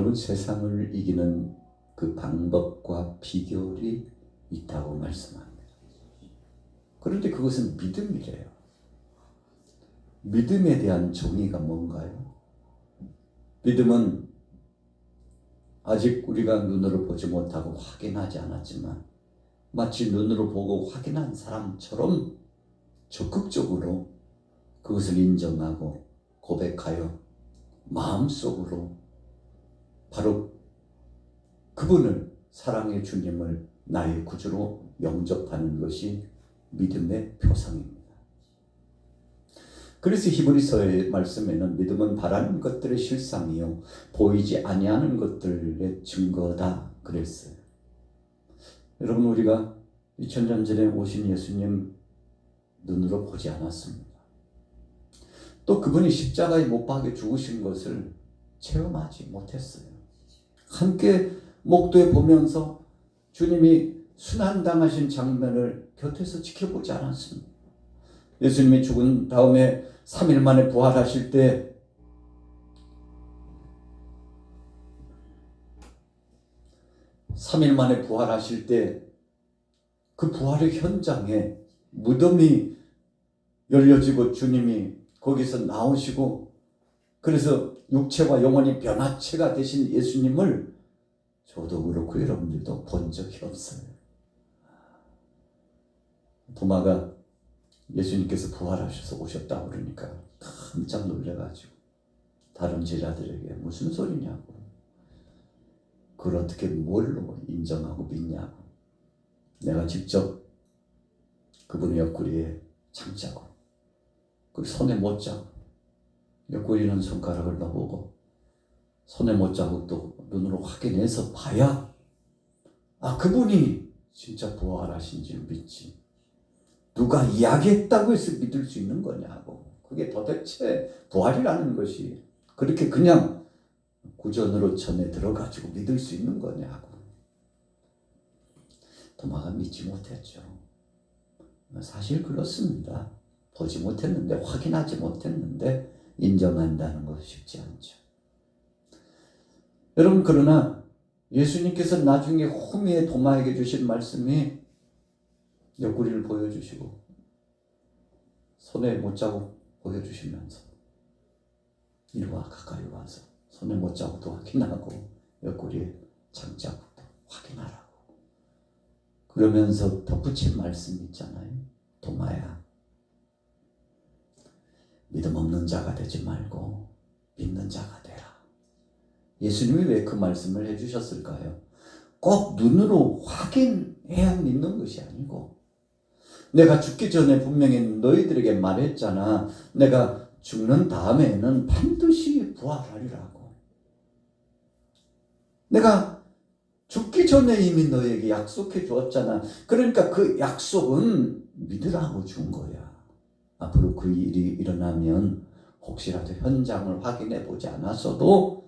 여러분, 세상을 이기는 그 방법과 비결이 있다고 말씀합니다. 그런데 그것은 믿음이래요. 믿음에 대한 정의가 뭔가요? 믿음은 아직 우리가 눈으로 보지 못하고 확인하지 않았지만 마치 눈으로 보고 확인한 사람처럼 적극적으로 그것을 인정하고 고백하여 마음속으로 바로 그분을, 사랑의 주님을 나의 구주로 영접하는 것이 믿음의 표상입니다. 그래서 히브리서의 말씀에는 믿음은 바라는 것들의 실상이요 보이지 아니하는 것들의 증거다 그랬어요. 여러분, 우리가 2000년 전에 오신 예수님 눈으로 보지 않았습니다. 또 그분이 십자가에 못 박혀 죽으신 것을 체험하지 못했어요. 함께 목도에 보면서 주님이 순환당하신 장면을 곁에서 지켜보지 않았습니다. 예수님이 죽은 다음에 3일 만에 부활하실 때 그 부활의 현장에 무덤이 열려지고 주님이 거기서 나오시고, 그래서 육체와 영혼이 변화체가 되신 예수님을 저도 그렇고 여러분들도 본 적이 없어요. 도마가 예수님께서 부활하셔서 오셨다고 그러니까 깜짝 놀래가지고 다른 제자들에게 무슨 소리냐고, 그걸 어떻게 뭘로 인정하고 믿냐고, 내가 직접 그분의 옆구리에 창자고 그 손에 못자국, 옆구리는 손가락을 넣어보고 손에 못자국도 눈으로 확인해서 봐야 그분이 진짜 부활하신 줄 믿지. 누가 이야기했다고 해서 믿을 수 있는 거냐고. 그게 도대체 부활이라는 것이 그렇게 그냥 구전으로 전에 들어가지고 믿을 수 있는 거냐고. 도마가 믿지 못했죠. 사실 그렇습니다. 보지 못했는데, 확인하지 못했는데 인정한다는 것이 쉽지 않죠. 여러분, 그러나 예수님께서 나중에 호미에 도마에게 주신 말씀이 옆구리를 보여주시고 손에 못자국 보여주시면서 이리 와, 가까이 와서 손에 못자국도 확인하고 옆구리에 창자국도 확인하라고 그러면서 덧붙인 말씀이 있잖아요. 도마야, 믿음 없는 자가 되지 말고 믿는 자가 되라. 예수님이 왜 그 말씀을 해주셨을까요? 꼭 눈으로 확인해야 믿는 것이 아니고, 내가 죽기 전에 분명히 너희들에게 말했잖아. 내가 죽는 다음에는 반드시 부활하리라고. 내가 죽기 전에 이미 너에게 약속해 주었잖아. 그러니까 그 약속은 믿으라고 준 거야. 앞으로 그 일이 일어나면 혹시라도 현장을 확인해 보지 않았어도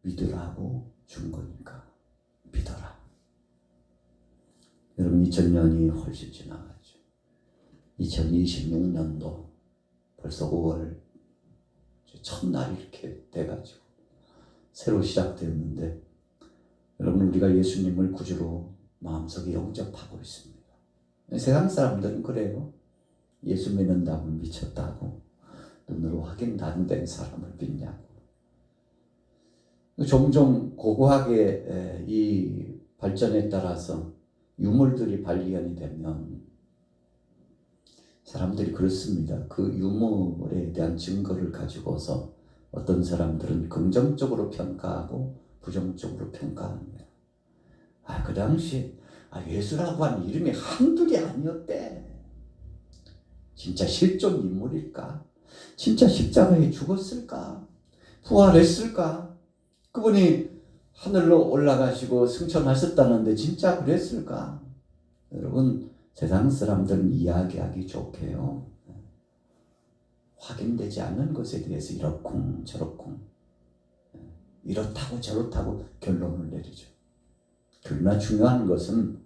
믿으라고 준 거니까 믿어라. 여러분, 2000년이 훨씬 지나갔죠. 2026년도 벌써 5월 첫날 이렇게 돼가지고 새로 시작되었는데, 여러분, 우리가 예수님을 구주로 마음속에 영접하고 있습니다. 세상 사람들은 그래요. 예수 믿는다고 미쳤다고, 눈으로 확인 안 된 사람을 믿냐고. 종종 고고하게 이 발전에 따라서 유물들이 발견이 되면 사람들이 그렇습니다. 그 유물에 대한 증거를 가지고서 어떤 사람들은 긍정적으로 평가하고 부정적으로 평가합니다. 그 당시 예수라고 하는 이름이 한둘이 아니었대. 진짜 실존 인물일까? 진짜 십자가에 죽었을까? 부활했을까? 그분이 하늘로 올라가시고 승천하셨다는데 진짜 그랬을까? 여러분, 세상 사람들은 이야기하기 좋게요, 확인되지 않는 것에 대해서 이렇쿵 저렇쿵, 이렇다고 저렇다고 결론을 내리죠. 그러나 중요한 것은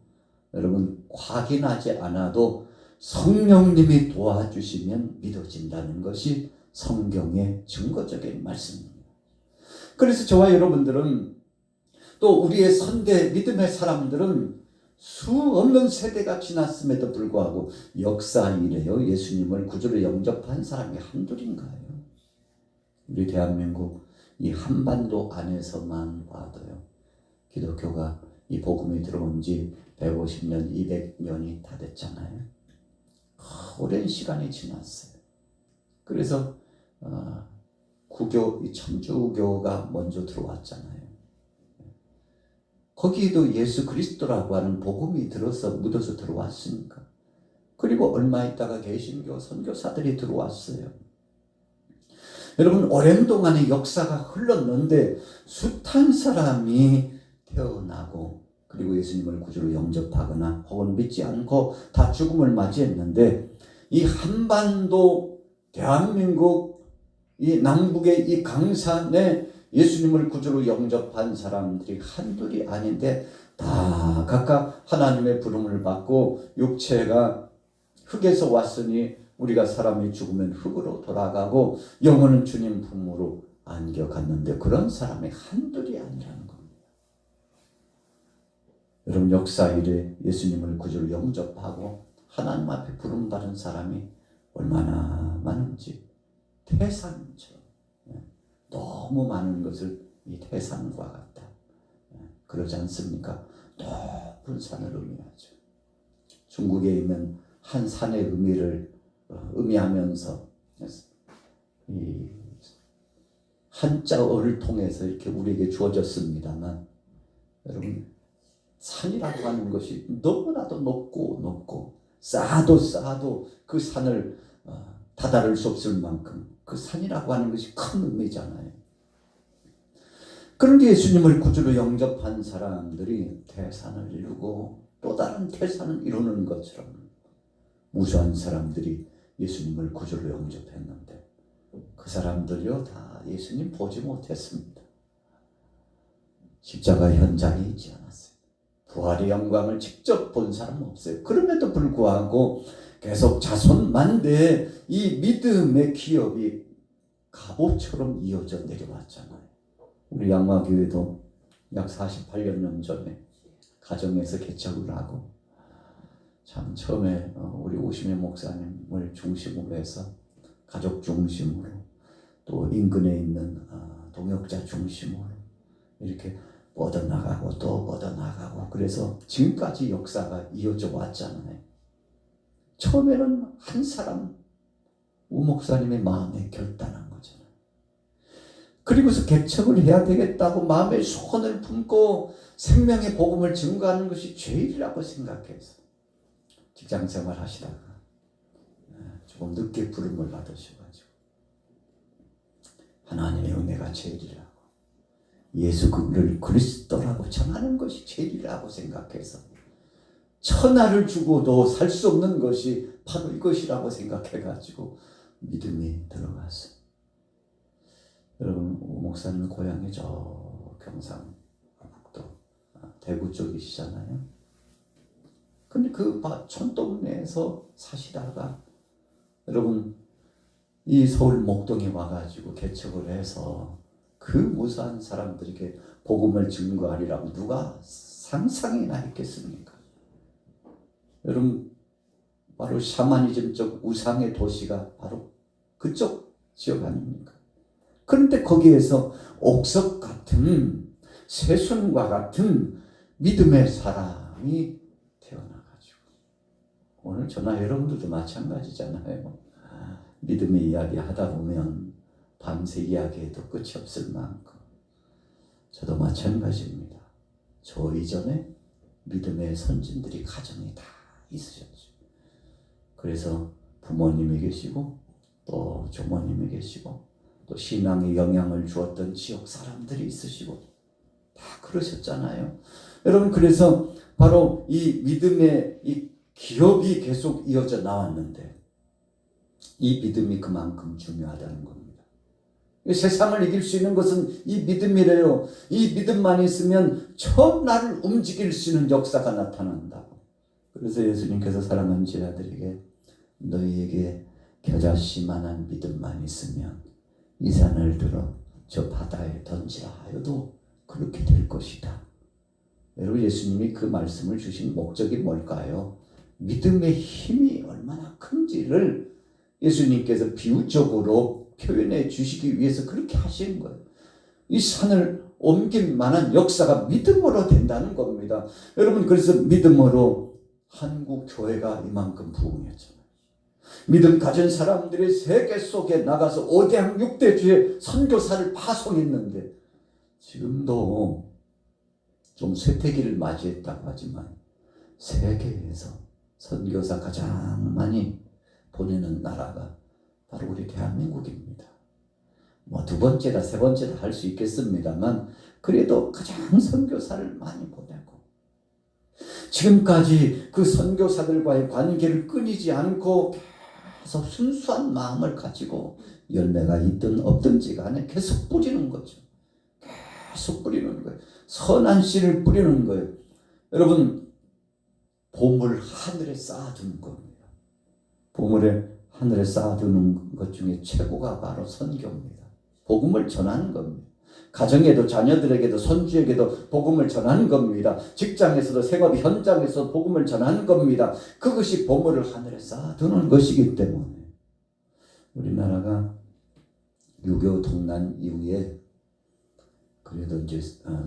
여러분, 확인하지 않아도 성령님이 도와주시면 믿어진다는 것이 성경의 증거적인 말씀입니다. 그래서 저와 여러분들은 또 우리의 선대 믿음의 사람들은 수없는 세대가 지났음에도 불구하고 역사 이래요. 예수님을 구주로 영접한 사람이 한둘인가요? 우리 대한민국 이 한반도 안에서만 봐도요. 기독교가 이 복음이 들어온 지 150년, 200년이 다 됐잖아요. 오랜 시간이 지났어요. 그래서 구교, 이 천주교가 먼저 들어왔잖아요. 거기에도 예수 그리스도라고 하는 복음이 묻어서 들어왔으니까. 그리고 얼마 있다가 개신교 선교사들이 들어왔어요. 여러분, 오랜 동안의 역사가 흘렀는데 숱한 사람이 태어나고 그리고 예수님을 구주로 영접하거나 혹은 믿지 않고 다 죽음을 맞이했는데 이 한반도 대한민국 이 남북의 이 강산에 예수님을 구주로 영접한 사람들이 한둘이 아닌데 다 각각 하나님의 부름을 받고 육체가 흙에서 왔으니 우리가 사람이 죽으면 흙으로 돌아가고 영혼은 주님 품으로 안겨갔는데 그런 사람이 한둘이 아니라는 겁니다. 여러분, 역사 이래 예수님을 구주로 영접하고 하나님 앞에 부름받은 사람이 얼마나 많은지 태산처럼 너무 많은 것을 이 태산과 같다. 그러지 않습니까? 높은 산을 의미하죠. 중국에 있는 한 산의 의미를 의미하면서 이 한자어를 통해서 이렇게 우리에게 주어졌습니다만 여러분, 산이라고 하는 것이 너무나도 높고 쌓아도 그 산을 다다를 수 없을 만큼 그 산이라고 하는 것이 큰 의미잖아요. 그런데 예수님을 구주로 영접한 사람들이 태산을 이루고 또 다른 태산을 이루는 것처럼 무수한 사람들이 예수님을 구주로 영접했는데 그 사람들이요 다 예수님 보지 못했습니다. 십자가 현장에 있지 않았어요. 부활의 영광을 직접 본 사람은 없어요. 그럼에도 불구하고 계속 자손만대의 이 믿음의 기업이 갑옷처럼 이어져 내려왔잖아요. 우리 양화교회도 약 48년 전에 가정에서 개척을 하고 참 처음에 우리 오심의 목사님을 중심으로 해서 가족 중심으로 또 인근에 있는 동역자 중심으로 이렇게 뻗어나가고 또 뻗어나가고 그래서 지금까지 역사가 이어져 왔잖아요. 처음에는 한 사람 우 목사님의 마음에 결단한 거잖아요. 그리고서 개척을 해야 되겠다고 마음의 소원을 품고 생명의 복음을 증거하는 것이 죄일이라고 생각해서 직장생활 하시다가 조금 늦게 부름을 받으셔가지고 하나님의 은혜가 죄일이라고 예수를 그리스도라고 전하는 것이 죄일이라고 생각해서 천하를 주고도 살 수 없는 것이 바로 이것이라고 생각해가지고 믿음이 들어갔어요. 여러분, 목사님 고향이 저 경상북도 대구 쪽이시잖아요. 근데 그 촌동네에서 사시다가 여러분 이 서울 목동에 와가지고 개척을 해서 그 무수한 사람들에게 복음을 증거하리라고 누가 상상이나 했겠습니까? 여러분, 바로 샤머니즘적 우상의 도시가 바로 그쪽 지역 아닙니까? 그런데 거기에서 옥석 같은 새순과 같은 믿음의 사람이 태어나가지고 오늘 저나 여러분들도 마찬가지잖아요. 믿음의 이야기 하다 보면 밤새 이야기해도 끝이 없을 만큼 저도 마찬가지입니다. 저 이전에 믿음의 선진들이 가정에 다 있으셨죠. 그래서 부모님이 계시고 또 조모님이 계시고 또 신앙에 영향을 주었던 지역 사람들이 있으시고 다 그러셨잖아요. 여러분, 그래서 바로 이 믿음의 이 기업이 계속 이어져 나왔는데 이 믿음이 그만큼 중요하다는 겁니다. 세상을 이길 수 있는 것은 이 믿음이래요. 이 믿음만 있으면 처음 나를 움직일 수 있는 역사가 나타난다고. 그래서 예수님께서 사랑하는 제자들에게 너희에게 겨자씨만한 믿음만 있으면 이 산을 들어 저 바다에 던지라 하여도 그렇게 될 것이다. 여러분, 예수님이 그 말씀을 주신 목적이 뭘까요? 믿음의 힘이 얼마나 큰지를 예수님께서 비유적으로 표현해 주시기 위해서 그렇게 하시는 거예요. 이 산을 옮길 만한 역사가 믿음으로 된다는 겁니다. 여러분, 그래서 믿음으로 한국 교회가 이만큼 부흥했잖아요. 믿음 가진 사람들이 세계 속에 나가서 5대학 6대주의 선교사를 파송했는데, 지금도 좀 쇠퇴기를 맞이했다고 하지만 세계에서 선교사 가장 많이 보내는 나라가 바로 우리 대한민국입니다. 뭐 두 번째다 세 번째다 할 수 있겠습니다만 그래도 가장 선교사를 많이 보내고, 지금까지 그 선교사들과의 관계를 끊이지 않고 계속 순수한 마음을 가지고 열매가 있든 없든지 간에 계속 뿌리는 거죠. 계속 뿌리는 거예요. 선한 씨를 뿌리는 거예요. 여러분, 보물 하늘에 쌓아두는 겁니다. 보물에 하늘에 쌓아두는 것 중에 최고가 바로 선교입니다. 복음을 전하는 겁니다. 가정에도 자녀들에게도 손주에게도 복음을 전하는 겁니다. 직장에서도 생업 현장에서 복음을 전하는 겁니다. 그것이 보물을 하늘에 쌓아두는 것이기 때문에 우리나라가 유교 동란 이후에 그래도 이제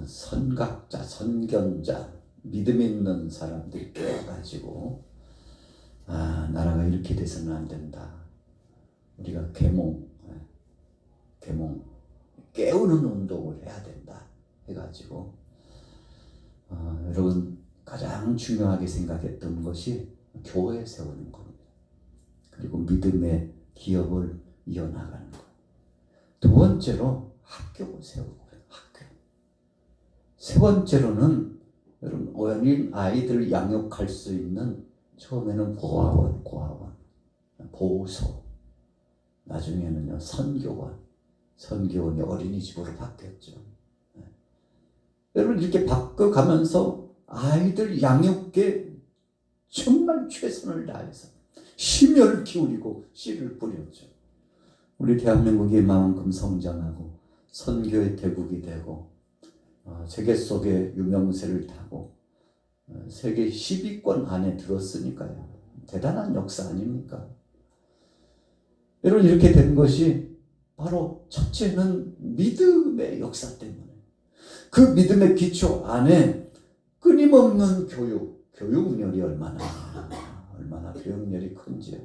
선각자, 선견자, 믿음 있는 사람들이 깨어가지고 나라가 이렇게 돼서는 안 된다. 우리가 계몽 깨우는 운동을 해야 된다 해가지고 여러분, 가장 중요하게 생각했던 것이 교회 세우는 겁니다. 그리고 믿음의 기업을 이어나가는 것. 두 번째로 학교를 세우고, 학교. 세 번째로는 여러분, 어린 아이들 양육할 수 있는, 처음에는 고아원, 보호소, 나중에는요 선교원이 어린이집으로 바뀌었죠. 여러분, 이렇게 바꿔가면서 아이들 양육에 정말 최선을 다해서 심혈을 기울이고 씨를 뿌렸죠. 우리 대한민국이 이만큼 성장하고 선교의 대국이 되고 세계 속에 유명세를 타고 세계 10위권 안에 들었으니까요. 대단한 역사 아닙니까? 여러분, 이렇게 된 것이 바로 첫째는 믿음의 역사 때문에, 그 믿음의 기초 안에 끊임없는 교육열이 얼마나 교육열이 큰지요.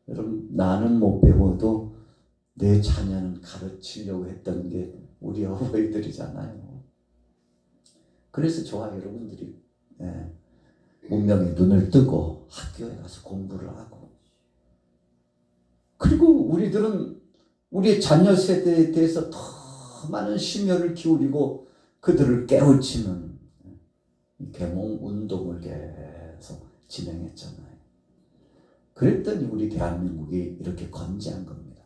여러분, 나는 못 배워도 내 자녀는 가르치려고 했던 게 우리 어머니들이잖아요. 그래서 저와 여러분들이 문명의 눈을 뜨고 학교에 가서 공부를 하고, 그리고 우리들은 우리 자녀 세대에 대해서 더 많은 심혈을 기울이고 그들을 깨우치는 계몽 운동을 계속 진행했잖아요. 그랬더니 우리 대한민국이 이렇게 건재한 겁니다.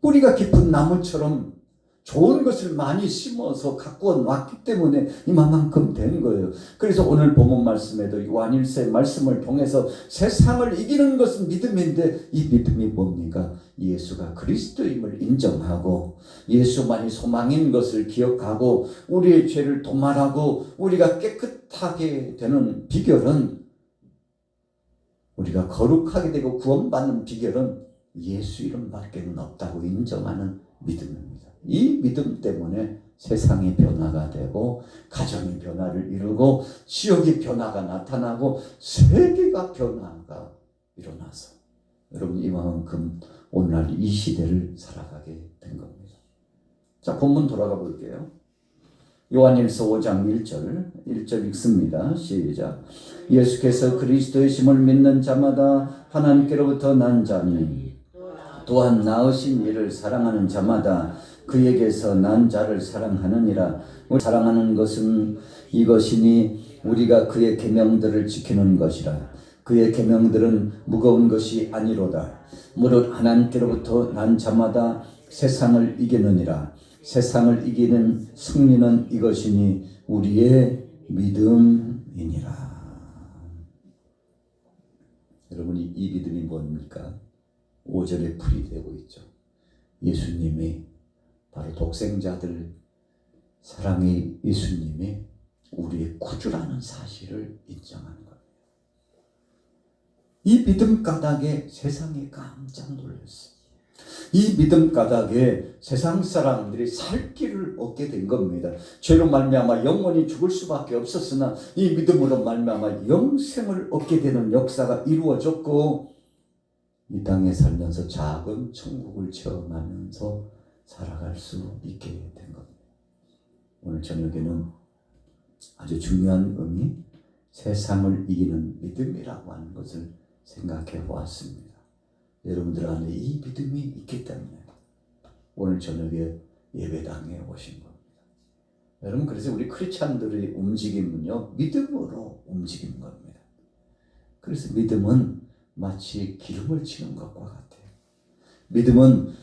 뿌리가 깊은 나무처럼 좋은 것을 많이 심어서 갖고 왔기 때문에 이만큼 된 거예요. 그래서 오늘 본문 말씀에도 요한일서의 말씀을 통해서 세상을 이기는 것은 믿음인데, 이 믿음이 뭡니까? 예수가 그리스도임을 인정하고 예수만이 소망인 것을 기억하고 우리의 죄를 도말하고 우리가 깨끗하게 되는 비결은, 우리가 거룩하게 되고 구원받는 비결은 예수 이름밖에 없다고 인정하는 믿음입니다. 이 믿음 때문에 세상이 변화가 되고 가정이 변화를 이루고 지역의 변화가 나타나고 세계가 변화가 일어나서 여러분, 이만큼 오늘날 이 시대를 살아가게 된 겁니다. 자, 본문 돌아가 볼게요. 요한일서 5장 1절 읽습니다. 시작. 예수께서 그리스도의 심을 믿는 자마다 하나님께로부터 난 자니 또한 낳으신 이를 사랑하는 자마다 그에게서 난 자를 사랑하느니라. 사랑하는 것은 이것이니 우리가 그의 계명들을 지키는 것이라. 그의 계명들은 무거운 것이 아니로다. 무릇 하나님께로부터 난 자마다 세상을 이기느니라. 세상을 이기는 승리는 이것이니 우리의 믿음이니라. 여러분이 이 믿음이 뭡니까? 5절에 풀이 되고 있죠. 예수님이 바로 독생자들 사랑의 예수님이 우리의 구주라는 사실을 인정하는 겁니다. 이 믿음 까닭에 세상이 깜짝 놀랐어요. 이 믿음 까닭에 세상 사람들이 살 길을 얻게 된 겁니다. 죄로 말미암아 영원히 죽을 수밖에 없었으나 이 믿음으로 말미암아 영생을 얻게 되는 역사가 이루어졌고, 이 땅에 살면서 작은 천국을 체험하면서 살아갈 수 있게 된 겁니다. 오늘 저녁에는 아주 중요한 의미, 세상을 이기는 믿음이라고 하는 것을 생각해 보았습니다. 여러분들 안에 이 믿음이 있기 때문에 오늘 저녁에 예배당에 오신 겁니다. 여러분, 그래서 우리 크리스찬들의 움직임은요, 믿음으로 움직이는 겁니다. 그래서 믿음은 마치 기름을 치는 것과 같아요. 믿음은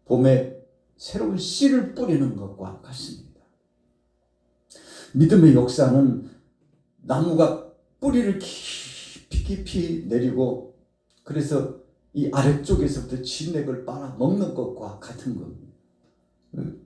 봄에 새로운 씨를 뿌리는 것과 같습니다. 믿음의 역사는 나무가 뿌리를 깊이 내리고 그래서 이 아래쪽에서부터 진액을 빨아먹는 것과 같은 겁니다.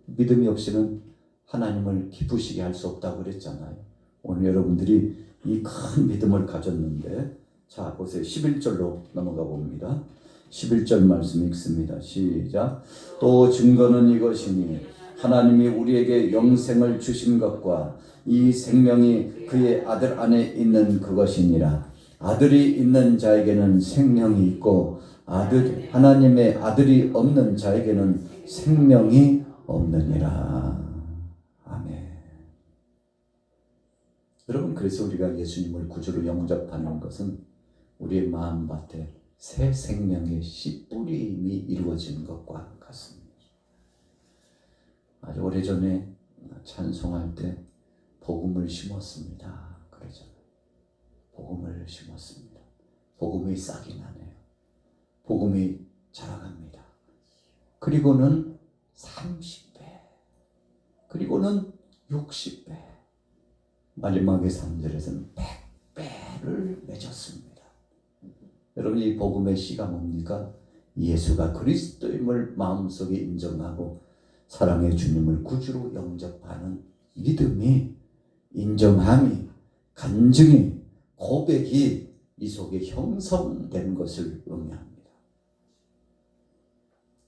믿음이 없이는 하나님을 기쁘시게 할 수 없다고 그랬잖아요. 오늘 여러분들이 이 큰 믿음을 가졌는데, 자 보세요. 11절로 넘어가 봅니다. 11절 말씀 읽습니다. 시작. 또 증거는 이것이니 하나님이 우리에게 영생을 주신 것과 이 생명이 그의 아들 안에 있는 그것이니라. 아들이 있는 자에게는 생명이 있고 하나님의 아들이 없는 자에게는 생명이 없느니라. 아멘. 여러분, 그래서 우리가 예수님을 구주로 영접하는 것은 우리의 마음밭에 새 생명의 씨 뿌림이 이루어진 것과 같습니다. 아주 오래전에 찬송할 때 복음을 심었습니다. 그러잖아요. 복음을 심었습니다. 복음이 싹이 나네요. 복음이 자라갑니다. 그리고는 30배, 그리고는 60배, 마지막에 3절에서는 100배를 맺었습니다. 여러분, 이 복음의 씨가 뭡니까? 예수가 그리스도임을 마음속에 인정하고 사랑의 주님을 구주로 영접하는 믿음이, 인정함이, 간증이, 고백이 이 속에 형성된 것을 의미합니다.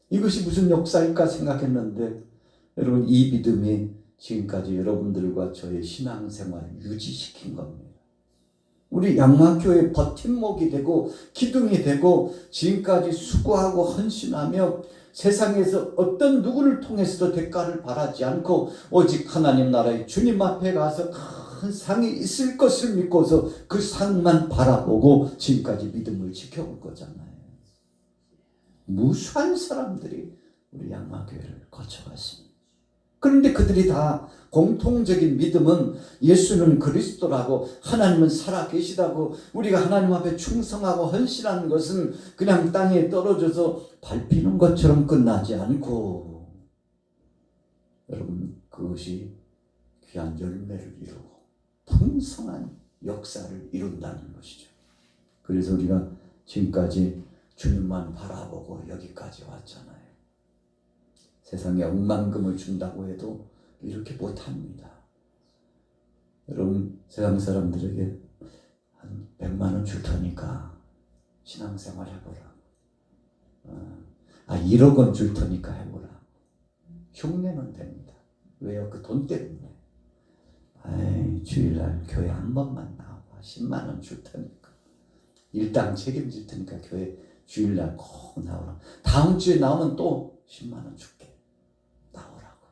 이것이 무슨 역사일까 생각했는데, 여러분, 이 믿음이 지금까지 여러분들과 저의 신앙생활을 유지시킨 겁니다. 우리 양마교회 버팀목이 되고 기둥이 되고 지금까지 수고하고 헌신하며 세상에서 어떤 누구를 통해서도 대가를 바라지 않고 오직 하나님 나라의 주님 앞에 가서 큰 상이 있을 것을 믿고서 그 상만 바라보고 지금까지 믿음을 지켜온 거잖아요. 무수한 사람들이 우리 양마교회를 거쳐갔습니다. 그런데 그들이 다 공통적인 믿음은 예수는 그리스도라고, 하나님은 살아계시다고, 우리가 하나님 앞에 충성하고 헌신하는 것은 그냥 땅에 떨어져서 밟히는 것처럼 끝나지 않고, 여러분, 그것이 귀한 열매를 이루고 풍성한 역사를 이룬다는 것이죠. 그래서 우리가 지금까지 주님만 바라보고 여기까지 왔잖아요. 세상에 억만금을 준다고 해도 이렇게 못합니다. 여러분, 세상 사람들에게 한 100만 원 줄 테니까 신앙생활 해보라. 1억 원 줄 테니까 해보라. 흉내는 됩니다. 왜요? 그 돈 때문에. 주일날 교회 한 번만 나와. 10만 원 줄 테니까. 일당 책임질 테니까 교회 주일날 꼭 나오라. 다음 주에 나오면 또 10만 원 줄게. 나오라고.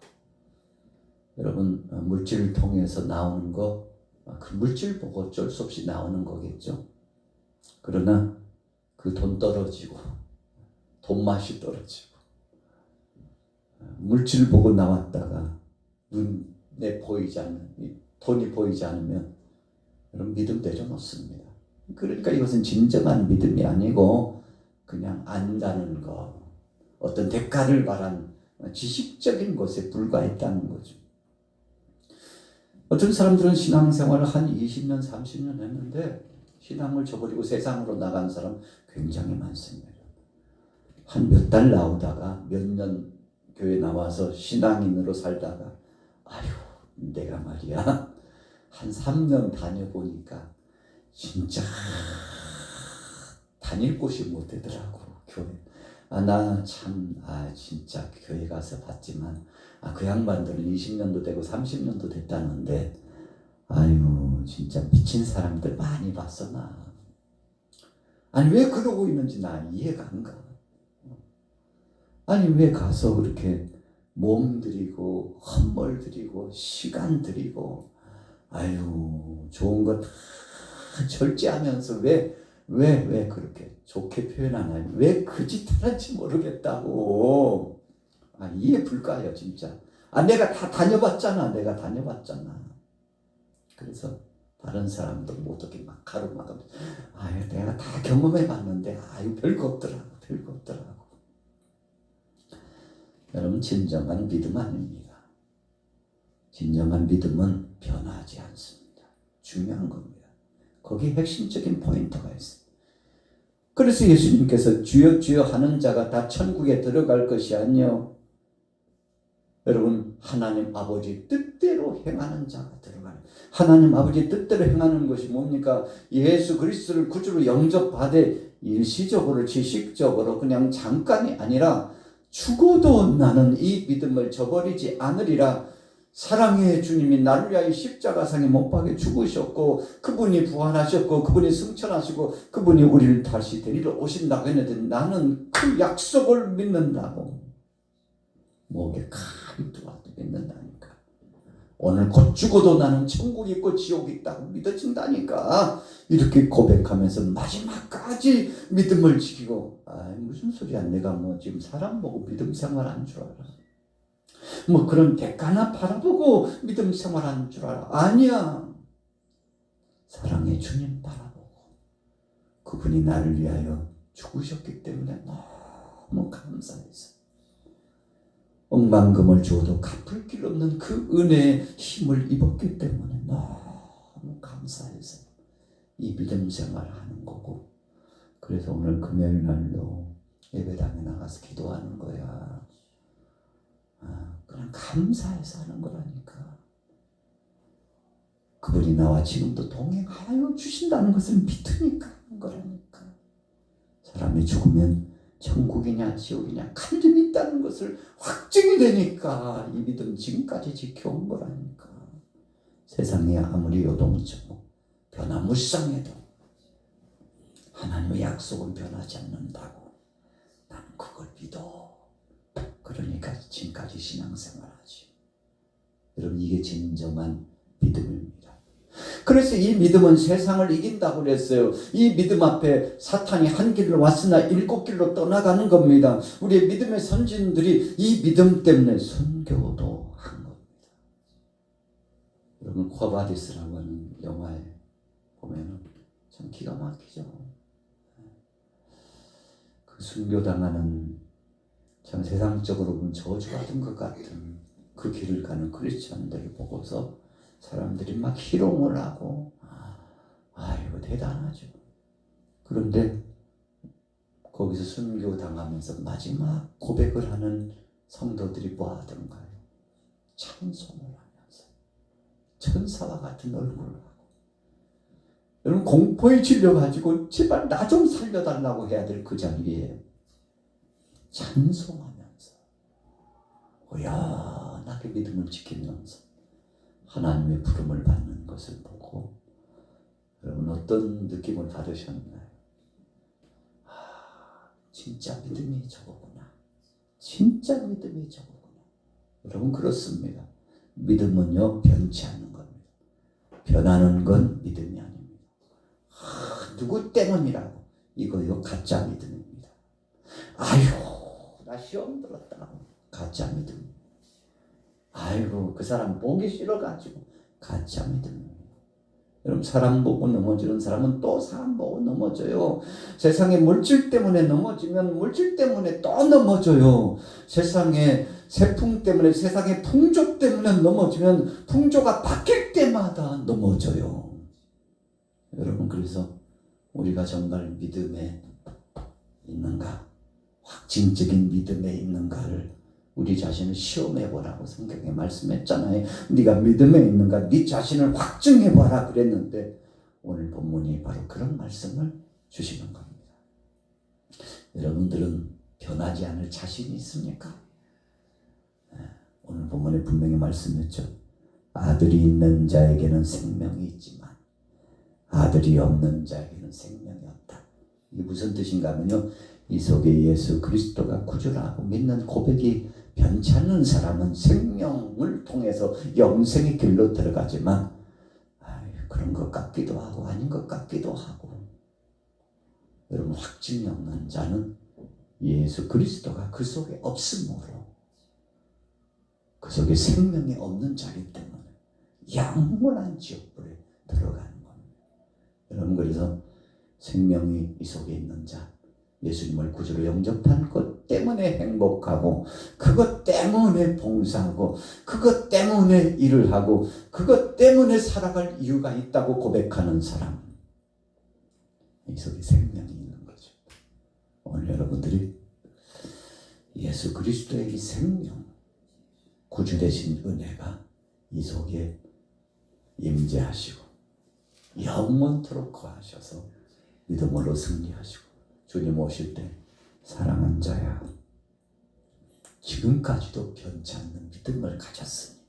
여러분, 물질을 통해서 나오는 거, 그 물질 보고 어쩔 수 없이 나오는 거겠죠. 그러나 그 돈 떨어지고 돈맛이 떨어지고 물질 보고 나왔다가 눈에 보이지 않는, 돈이 보이지 않으면 여러분 믿음 내려놓습니다. 그러니까 이것은 진정한 믿음이 아니고 그냥 안다는 거, 어떤 대가를 바란 지식적인 것에 불과했다는 거죠. 어떤 사람들은 신앙생활을 한 20년, 30년 했는데 신앙을 저버리고 세상으로 나간 사람 굉장히 많습니다. 한 몇 달 나오다가 몇 년 교회 나와서 신앙인으로 살다가 아유 내가 말이야 한 3년 다녀보니까 진짜 다닐 곳이 못 되더라고 교회. 나 참 진짜 교회 가서 봤지만 그 양반들은 20년도 되고 30년도 됐다는데 아유 진짜 미친 사람들 많이 봤어 나. 아니 왜 그러고 있는지 나 이해가 안 가. 아니 왜 가서 그렇게 몸 들이고 헌물 들이고 시간 들이고 아유 좋은 거 다 절제하면서 왜 그렇게 좋게 표현 안 하냐. 왜 그 짓 하는지 모르겠다고. 이해 불가요 진짜. 내가 다 다녀봤잖아. 내가 다녀봤잖아. 그래서 다른 사람들 못 어떻게 막 가로막으면서 내가 다 경험해봤는데 별거 없더라고. 별거 없더라고. 여러분 진정한 믿음 아닙니다. 진정한 믿음은 변하지 않습니다. 중요한 겁니다. 거기 핵심적인 포인트가 있습니다. 그래서 예수님께서 주여 주여 하는 자가 다 천국에 들어갈 것이 아니요 여러분 하나님 아버지 뜻대로 행하는 자가 들어가는. 하나님 아버지 뜻대로 행하는 것이 뭡니까? 예수 그리스도를 구주로 영접하되 일시적으로 지식적으로 그냥 잠깐이 아니라 죽어도 나는 이 믿음을 저버리지 않으리라. 사랑의 주님이 나를 위하여 십자가상에 못 박혀 죽으셨고 그분이 부활하셨고 그분이 승천하시고 그분이 우리를 다시 데리러 오신다고 했는데 나는 그 약속을 믿는다고. 목에 칼이 들어와도 믿는다니까. 오늘 곧 죽어도 나는 천국이 있고 지옥이 있다고 믿어진다니까. 이렇게 고백하면서 마지막까지 믿음을 지키고 무슨 소리야. 내가 지금 사람 보고 믿음 생활한 줄 알아. 그런 대가나 바라보고 믿음 생활한 줄 알아. 아니야. 사랑의 주님 바라보고 그분이 나를 위하여 죽으셨기 때문에 너무 감사해서 억만금을 주어도 갚을 길 없는 그 은혜의 힘을 입었기 때문에 너무 감사해서 이 믿음 생활을 하는 거고. 그래서 오늘 금요일 날로 예배당에 나가서 기도하는 거야. 그냥 감사해서 하는 거라니까. 그분이 나와 지금도 동행하여 주신다는 것을 믿으니까 하는 거라니까. 사람이 죽으면 천국이냐 지옥이냐 칼림이 있다는 것을 확증이 되니까 이 믿음 지금까지 지켜온 거라니까. 세상에 아무리 요동치고 변화무쌍해도 하나님의 약속은 변하지 않는다고 나는 그걸 믿어. 그러니까 지금까지 신앙생활하지. 여러분 이게 진정한 믿음입니다. 그래서 이 믿음은 세상을 이긴다고 그랬어요. 이 믿음 앞에 사탄이 한 길로 왔으나 7길로 떠나가는 겁니다. 우리의 믿음의 선진들이 이 믿음 때문에 순교도 한 겁니다. 여러분 쿼바디스라고 하는 영화에 보면 참 기가 막히죠. 그 순교당하는 참 세상적으로 보면 저주받은 것 같은 그 길을 가는 크리스천들을 보고서 사람들이 막 희롱을 하고 이거 대단하죠. 그런데 거기서 순교당하면서 마지막 고백을 하는 성도들이 뭐 하던가요? 찬송을 하면서 천사와 같은 얼굴을 하고. 여러분 공포에 질려가지고 제발 나 좀 살려달라고 해야 될 그 자리에 찬송하면서 고연하게 믿음을 지키면서 하나님의 부름을 받는 것을 보고 여러분 어떤 느낌을 받으셨나요? 진짜 믿음이 저거구나. 진짜 믿음이 저거구나. 여러분 그렇습니다. 믿음은요 변치 않는 겁니다. 변하는 건 믿음이 아닙니다. 누구 때문이라고 이거요 가짜 믿음입니다. 나 시험 들었다고 가짜 믿음. 그 사람 보기 싫어가지고 가짜 믿음. 여러분 사람 보고 넘어지는 사람은 또 사람 보고 넘어져요. 세상의 물질 때문에 넘어지면 물질 때문에 또 넘어져요. 세상의 세풍 때문에 세상의 풍조 때문에 넘어지면 풍조가 바뀔 때마다 넘어져요. 여러분 그래서 우리가 정말 믿음에 있는가? 확증적인 믿음에 있는가를 우리 자신을 시험해보라고 성경에 말씀했잖아요. 네가 믿음에 있는가 네 자신을 확증해봐라 그랬는데 오늘 본문이 바로 그런 말씀을 주시는 겁니다. 여러분들은 변하지 않을 자신이 있습니까? 오늘 본문에 분명히 말씀했죠. 아들이 있는 자에게는 생명이 있지만 아들이 없는 자에게는 생명이 없다. 이게 무슨 뜻인가 하면요, 이 속에 예수 그리스도가 구주라고 믿는 고백이 변치 않는 사람은 생명을 통해서 영생의 길로 들어가지만 그런 것 같기도 하고 아닌 것 같기도 하고, 여러분 확증이 없는 자는 예수 그리스도가 그 속에 없으므로 그 속에 생명이 없는 자이기 때문에 영원한 지옥불에 들어가는 겁니다. 여러분 그래서 생명이 이 속에 있는 자, 예수님을 구주로 영접한 것 때문에 행복하고 그것 때문에 봉사하고 그것 때문에 일을 하고 그것 때문에 살아갈 이유가 있다고 고백하는 사람, 이 속에 생명이 있는 거죠. 오늘 여러분들이 예수 그리스도의 이 생명, 구주 되신 은혜가 이 속에 임재하시고 영원토록 거하셔서 믿음으로 승리하시고 주님 오실 때 사랑한 자야 지금까지도 변치 않는 믿음을 가졌으니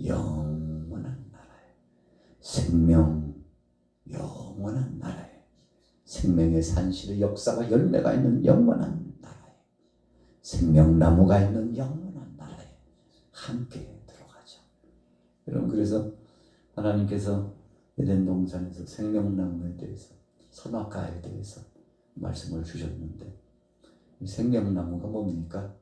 영원한 나라에 생명, 영원한 나라에 생명의 산실의 역사가 열매가 있는 영원한 나라에 생명나무가 있는 영원한 나라에 함께 들어가죠. 여러분 그래서 하나님께서 에덴 동산에서 생명나무에 대해서 선악과에 대해서 말씀을 주셨는데 이 생명나무가 뭡니까?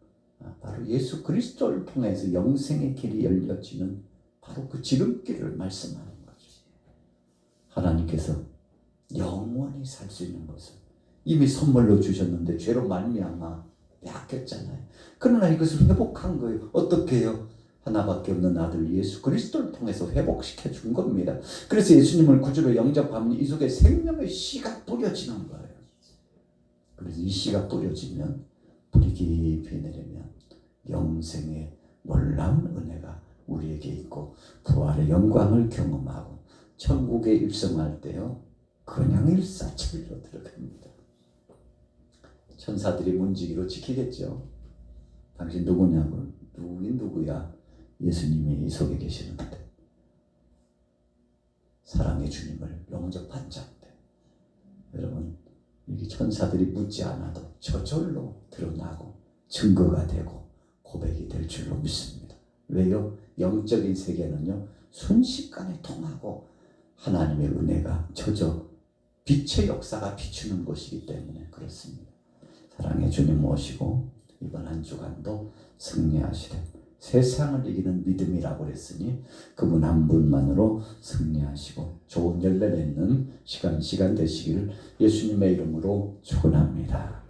바로 예수 그리스도를 통해서 영생의 길이 열려지는 바로 그 지름길을 말씀하는 거죠. 하나님께서 영원히 살 수 있는 것을 이미 선물로 주셨는데 죄로 말미암아 빼앗겼잖아요. 그러나 이것을 회복한 거예요. 어떻게 해요? 하나밖에 없는 아들 예수 그리스도를 통해서 회복시켜 준 겁니다. 그래서 예수님을 구주로 영접하면 이 속에 생명의 씨가 뿌려지는 거예요. 그래서 이 씨가 뿌려지면 뿌리 깊이 내리면 영생의 놀라운 은혜가 우리에게 있고 부활의 영광을 경험하고 천국에 입성할 때요 그냥 일사천리로 들어갑니다. 천사들이 문지기로 지키겠죠. 당신 누구냐고. 누구긴 누구야. 예수님이 이 속에 계시는데 사랑의 주님을 영접한 자인데 여러분 이게 천사들이 묻지 않아도 저절로 드러나고 증거가 되고 고백이 될 줄로 믿습니다. 왜요? 영적인 세계는요 순식간에 통하고 하나님의 은혜가 젖어 빛의 역사가 비추는 곳이기 때문에 그렇습니다. 사랑의 주님 모시고 이번 한 주간도 승리하시되 세상을 이기는 믿음이라고 그랬으니 그분 한 분만으로 승리하시고 좋은 열매 맺는 시간 되시기를 예수님의 이름으로 축원합니다.